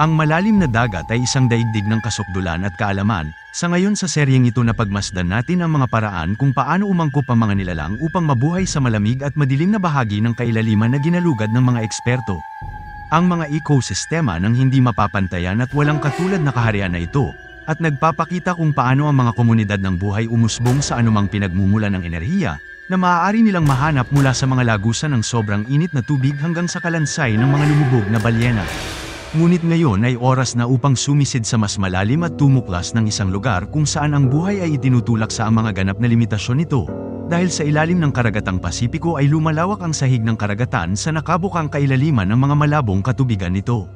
Ang malalim na dagat ay isang daigdig ng kasukdulan at kaalaman. Sa ngayon sa seryeng ito napagmasdan natin ang mga paraan kung paano umangkop ang mga nilalang upang mabuhay sa malamig at madilim na bahagi ng kailaliman na ginalugad ng mga eksperto. Ang mga ekosistema ng hindi mapapantayan at walang katulad na kaharian na ito, at nagpapakita kung paano ang mga komunidad ng buhay umusbong sa anumang pinagmumula ng enerhiya, na maaari nilang mahanap mula sa mga lagusan ng sobrang init na tubig hanggang sa kalansay ng mga lumubog na balyena. Ngunit ngayon ay oras na upang sumisid sa mas malalim at tumuklas ng isang lugar kung saan ang buhay ay itinutulak sa ang mga ganap na limitasyon nito. Dahil sa ilalim ng karagatang Pasipiko ay lumalawak ang sahig ng karagatan sa nakabukang kailaliman ng mga malabong katubigan nito.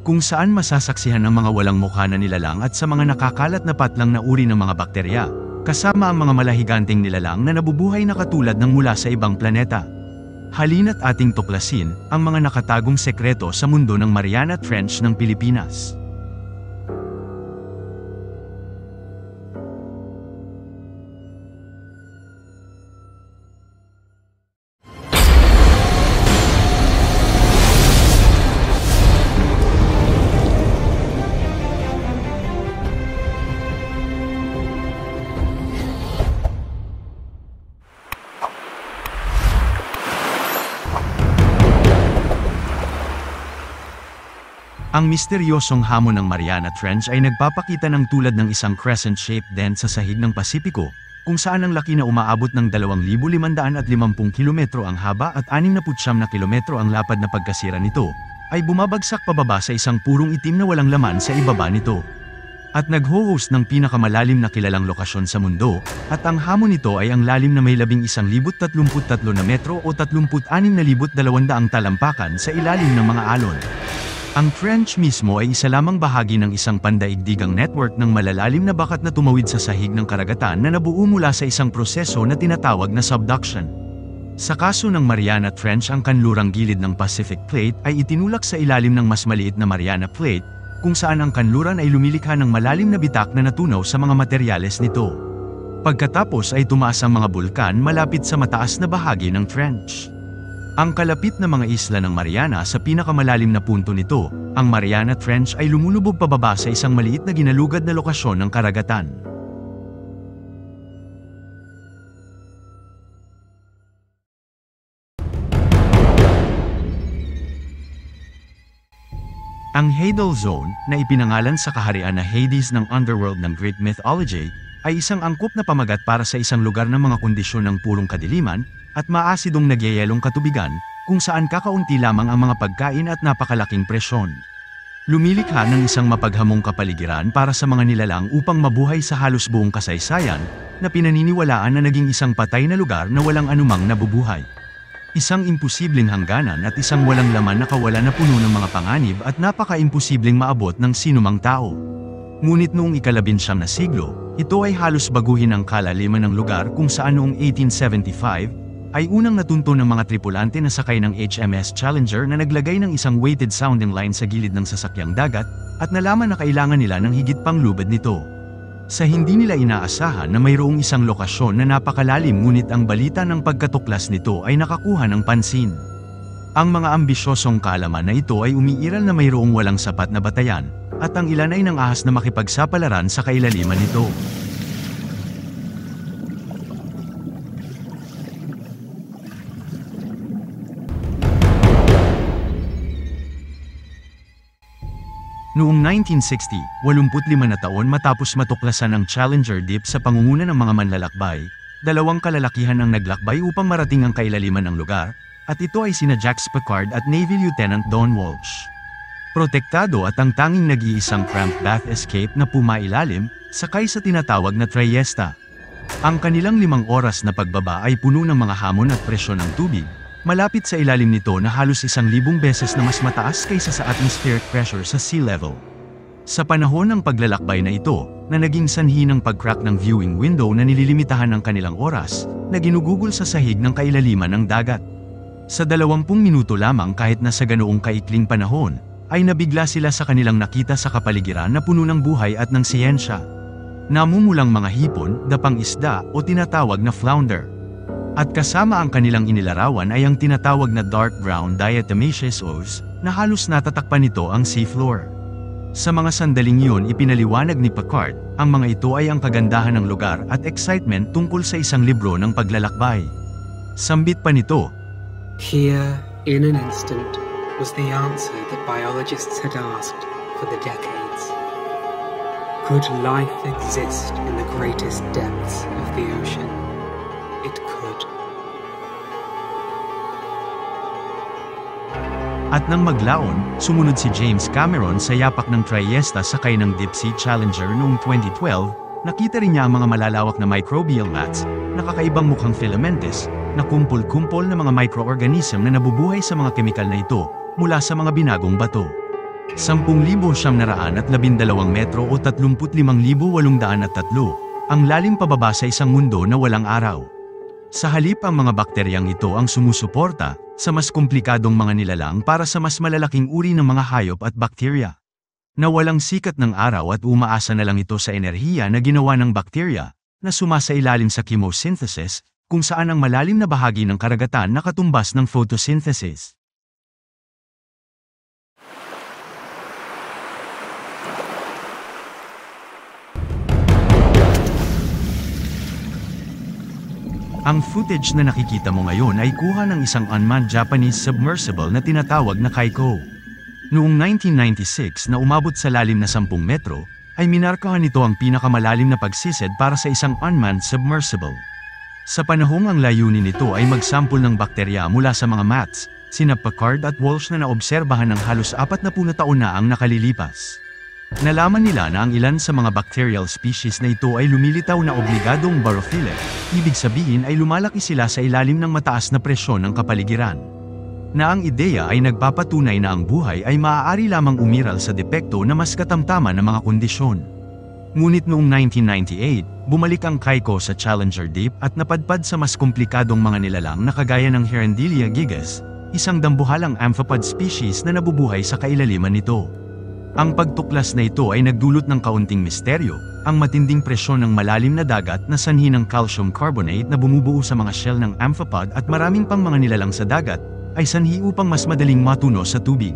Kung saan masasaksihan ang mga walang mukha na nilalang at sa mga nakakalat na patlang na uri ng mga bakterya, kasama ang mga malahiganting nilalang na nabubuhay na katulad ng mula sa ibang planeta. Halina't ating tuklasin ang mga nakatagong sekreto sa mundo ng Mariana Trench ng Pilipinas. Ang misteryosong hamon ng Mariana Trench ay nagpapakita ng tulad ng isang crescent-shaped dent sa sahig ng Pasipiko, kung saan ang laki na umaabot ng 2,550 kilometro ang haba at 69 na kilometro ang lapad na pagkasira nito, ay bumabagsak pababa sa isang purong itim na walang laman sa ibaba nito. At nag-ho-host ng pinakamalalim na kilalang lokasyon sa mundo, at ang hamon nito ay ang lalim na may 11,033 na metro o 36,200 talampakan sa ilalim ng mga alon. Ang trench mismo ay isa lamang bahagi ng isang pandaigdigang network ng malalalim na bakat na tumawid sa sahig ng karagatan na nabuo mula sa isang proseso na tinatawag na subduction. Sa kaso ng Mariana Trench, ang kanlurang gilid ng Pacific Plate ay itinulak sa ilalim ng mas maliit na Mariana Plate, kung saan ang kanluran ay lumilikha ng malalim na bitak na natunaw sa mga materyales nito. Pagkatapos ay tumaas ang mga bulkan malapit sa mataas na bahagi ng trench. Ang kalapit na mga isla ng Mariana sa pinakamalalim na punto nito, ang Mariana Trench ay lumulubog pababa sa isang maliit na ginalugad na lokasyon ng karagatan. Ang Hadal Zone, na ipinangalan sa kaharian na Hades ng underworld ng Greek mythology, ay isang angkop na pamagat para sa isang lugar ng mga kondisyon ng purong kadiliman, at maasidong nagyayelong katubigan, kung saan kakaunti lamang ang mga pagkain at napakalaking presyon. Lumilikha ng isang mapaghamong kapaligiran para sa mga nilalang upang mabuhay sa halos buong kasaysayan, na pinaniniwalaan na naging isang patay na lugar na walang anumang nabubuhay. Isang imposibleng hangganan at isang walang laman na kawalan na puno ng mga panganib at napaka-imposibleng maabot ng sinumang tao. Ngunit noong ika-19 na siglo, ito ay halos baguhin ang kalaliman ng lugar kung saan noong 1875, ay unang natunto ng mga tripulante na sakay ng HMS Challenger na naglagay ng isang weighted sounding line sa gilid ng sasakyang dagat, at nalaman na kailangan nila ng higit pang lubad nito. Sa hindi nila inaasahan na mayroong isang lokasyon na napakalalim, ngunit ang balita ng pagkatuklas nito ay nakakuha ng pansin. Ang mga ambisyosong kaalaman na ito ay umiiral na mayroong walang sapat na batayan, at ang ilan ay nangahas na makipagsapalaran sa kailaliman nito. Noong 1960, 85 na taon matapos matuklasan ang Challenger Deep sa pangunguna ng mga manlalakbay, dalawang kalalakihan ang naglakbay upang marating ang kailaliman ng lugar, at ito ay sina Jack Pickard at Navy Lieutenant Don Walsh. Protektado at ang tanging nag-iisang cramped bath escape na pumailalim, sakay sa tinatawag na Triesta. Ang kanilang 5 oras na pagbaba ay puno ng mga hamon at presyon ng tubig, malapit sa ilalim nito na halos 1,000 beses na mas mataas kaysa sa atmospheric pressure sa sea level. Sa panahon ng paglalakbay na ito, na naging sanhi ng pag-crack ng viewing window na nililimitahan ng kanilang oras, na ginugugol sa sahig ng kailaliman ng dagat. Sa 20 minuto lamang, kahit na sa ganoong kaikling panahon, ay nabigla sila sa kanilang nakita sa kapaligiran na puno ng buhay at ng siyensya. Namumulang mga hipon, dapang isda o tinatawag na flounder. At kasama ang kanilang inilarawan ay ang tinatawag na dark brown diatomaceous ooze, na halos natatakpan nito ang seafloor. Sa mga sandaling iyon ipinaliwanag ni Packard, ang mga ito ay ang kagandahan ng lugar at excitement tungkol sa isang libro ng paglalakbay. Sambit pa nito, "Here, in an instant, was the answer that biologists had asked for the decades. Could life exist in the greatest depths of the ocean? It could." At nang maglaon, sumunod si James Cameron sa yapak ng Trieste sakay ng Deep Sea Challenger noong 2012, nakita rin niya ang mga malalawak na microbial mats, na kakaibang mukhang filamentous, na kumpol-kumpol na mga microorganism na nabubuhay sa mga kemikal na ito, mula sa mga binagong bato. 10,912 metro o 35,803, ang lalim pababa sa isang mundo na walang araw. Sa halip ang mga bakteryang ito ang sumusuporta sa mas komplikadong mga nilalang para sa mas malalaking uri ng mga hayop at bakterya. Na walang sikat ng araw at umaasa na lang ito sa enerhiya na ginawa ng bakterya, na sumasailalim sa chemosynthesis, kung saan ang malalim na bahagi ng karagatan nakatumbas ng photosynthesis. Ang footage na nakikita mo ngayon ay kuha ng isang unmanned Japanese submersible na tinatawag na Kaiko. Noong 1996 na umabot sa lalim na 10 metro, ay minarkahan nito ang pinakamalalim na pagsisid para sa isang unmanned submersible. Sa panahong ang layunin nito ay magsampol ng bakterya mula sa mga mats, sina Packard at Walsh na naobserbahan ng halos 40 taon na ang nakalilipas. Nalaman nila na ang ilan sa mga bacterial species na ito ay lumilitaw na obligadong barophilic, ibig sabihin ay lumalaki sila sa ilalim ng mataas na presyon ng kapaligiran. Na ang ideya ay nagpapatunay na ang buhay ay maaari lamang umiral sa depekto na mas katamtaman ng mga kondisyon. Ngunit noong 1998, bumalik ang Kaiko sa Challenger Deep at napadpad sa mas komplikadong mga nilalang na kagaya ng Herendelia gigas, isang dambuhalang amphipod species na nabubuhay sa kailaliman nito. Ang pagtuklas na ito ay nagdulot ng kaunting misteryo, ang matinding presyon ng malalim na dagat na sanhi ng calcium carbonate na bumubuo sa mga shell ng amphipod at maraming pang mga nilalang sa dagat, ay sanhi upang mas madaling matuno sa tubig.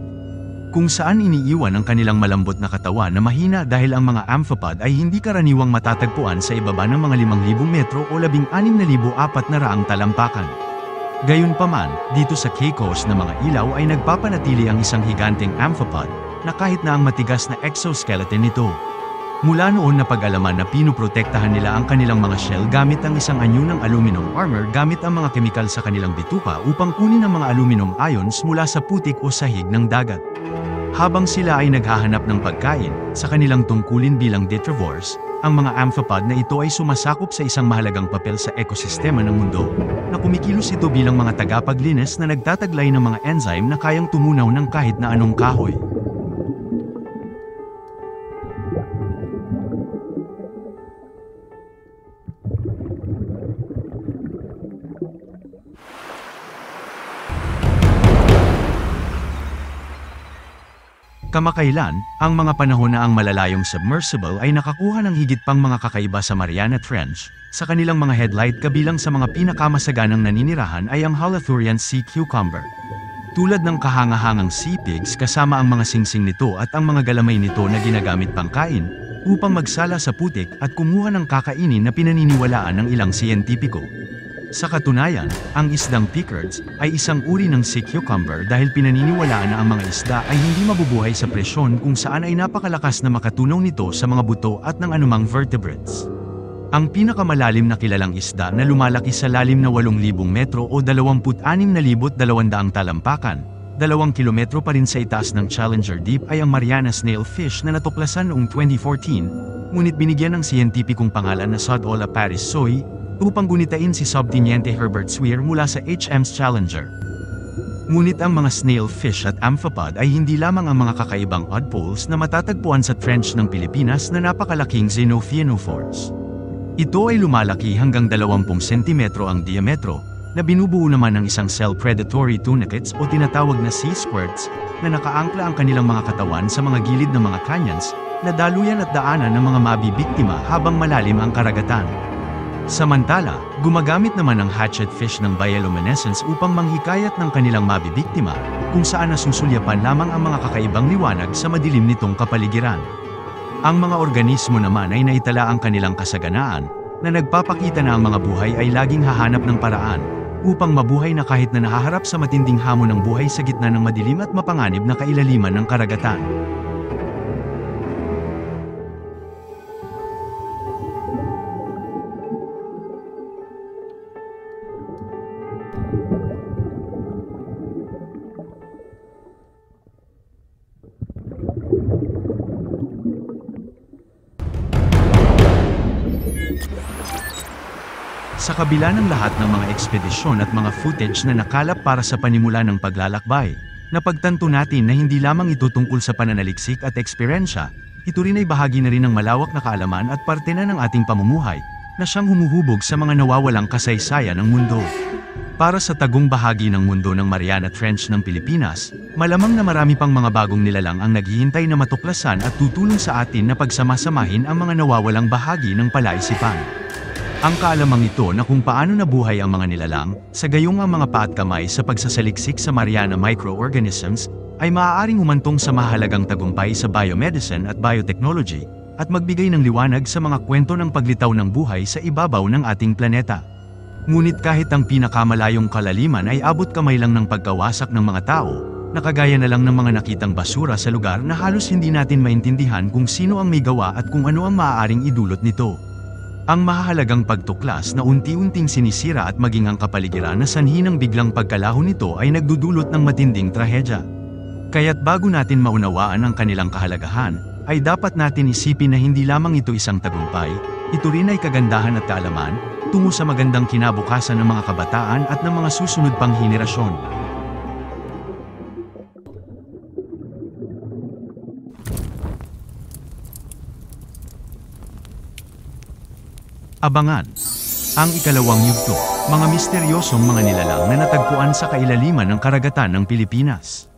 Kung saan iniiwan ang kanilang malambot na katawan na mahina dahil ang mga amphipod ay hindi karaniwang matatagpuan sa ibaba ng mga 5,000 metro o 16,400 talampakan. Gayunpaman, dito sa Caicos na mga ilaw ay nagpapanatili ang isang higanteng amphipod, na kahit na ang matigas na exoskeleton nito. Mula noon napag-alaman na pinuprotektahan nila ang kanilang mga shell gamit ang isang anyo ng aluminum armor gamit ang mga kemikal sa kanilang bituka upang kunin ang mga aluminum ions mula sa putik o sahig ng dagat. Habang sila ay naghahanap ng pagkain, sa kanilang tungkulin bilang detrivores, ang mga amphipod na ito ay sumasakop sa isang mahalagang papel sa ekosistema ng mundo, na kumikilos ito bilang mga tagapaglinis na nagtataglay ng mga enzyme na kayang tumunaw ng kahit na anong kahoy. Kamakailan, ang mga panahon na ang malalayong submersible ay nakakuha ng higit pang mga kakaiba sa Mariana Trench. Sa kanilang mga headlight kabilang sa mga pinakamasaganang naninirahan ay ang Holothurian sea cucumber. Tulad ng kahangahangang sea pigs kasama ang mga singsing nito at ang mga galamay nito na ginagamit pangkain, upang magsala sa putik at kumuha ng kakainin na pinaniniwalaan ng ilang siyentipiko. Sa katunayan, ang isdang Picards ay isang uri ng sea cucumber dahil pinaniniwalaan na ang mga isda ay hindi mabubuhay sa presyon kung saan ay napakalakas na makatunaw nito sa mga buto at ng anumang vertebrates. Ang pinakamalalim na kilalang isda na lumalaki sa lalim na 8,000 metro o 26,200 talampakan, 2 kilometro pa rin sa itaas ng Challenger Deep ay ang Mariana snailfish na natuklasan noong 2014, ngunit binigyan ng siyentipikong pangalan na Sodola parisoi, upang gunitain si Subteniente Herbert Swear mula sa HM's Challenger. Ngunit ang mga snailfish at amphipod ay hindi lamang ang mga kakaibang oddpoles na matatagpuan sa trench ng Pilipinas na napakalaking xenophenophores. Ito ay lumalaki hanggang 20 sentimetro ang diametro, na binubuo naman ng isang cell predatory tunicates o tinatawag na sea squirts, na nakaangkla ang kanilang mga katawan sa mga gilid ng mga canyons, na daluyan at daanan ng mga mabibiktima habang malalim ang karagatan. Samantala, gumagamit naman ang hatchetfish ng bioluminescence upang manghikayat ng kanilang mabibiktima, kung saan nasusulyapan lamang ang mga kakaibang liwanag sa madilim nitong kapaligiran. Ang mga organismo naman ay naitala ang kanilang kasaganaan, na nagpapakita na ang mga buhay ay laging hahanap ng paraan, upang mabuhay na kahit na nahaharap sa matinding hamon ng buhay sa gitna ng madilim at mapanganib na kailaliman ng karagatan. Sa kabila ng lahat ng mga ekspedisyon at mga footage na nakalap para sa panimula ng paglalakbay, napagtanto natin na hindi lamang ito tungkol sa pananaliksik at eksperyensya, ito rin ay bahagi na rin ng malawak na kaalaman at parte na ng ating pamumuhay, na siyang humuhubog sa mga nawawalang kasaysayan ng mundo. Para sa tagong bahagi ng mundo ng Mariana Trench ng Pilipinas, malamang na marami pang mga bagong nilalang ang naghihintay na matuklasan at tutulong sa atin na pagsamasamahin ang mga nawawalang bahagi ng palaisipan. Ang kaalamang ito na kung paano nabuhay ang mga nilalang, sa gayong ang mga paa at kamay sa pagsasaliksik sa Mariana microorganisms, ay maaaring humantong sa mahalagang tagumpay sa biomedicine at biotechnology, at magbigay ng liwanag sa mga kwento ng paglitaw ng buhay sa ibabaw ng ating planeta. Ngunit kahit ang pinakamalayong kalaliman ay abot kamay lang ng pagkawasak ng mga tao, nakagaya na lang ng mga nakitang basura sa lugar na halos hindi natin maintindihan kung sino ang may gawa at kung ano ang maaaring idulot nito. Ang mahahalagang pagtuklas na unti-unting sinisira at maging ang kapaligiran na sanhi ng biglang pagkalaho nito ay nagdudulot ng matinding trahedya. Kaya't bago natin maunawaan ang kanilang kahalagahan, ay dapat natin isipin na hindi lamang ito isang tagumpay, ito rin ay kagandahan at kaalaman, tungo sa magandang kinabukasan ng mga kabataan at ng mga susunod pang henerasyon. Abangan ang ikalawang yugto, mga misteryosong mga nilalang na natagpuan sa kailaliman ng karagatan ng Pilipinas.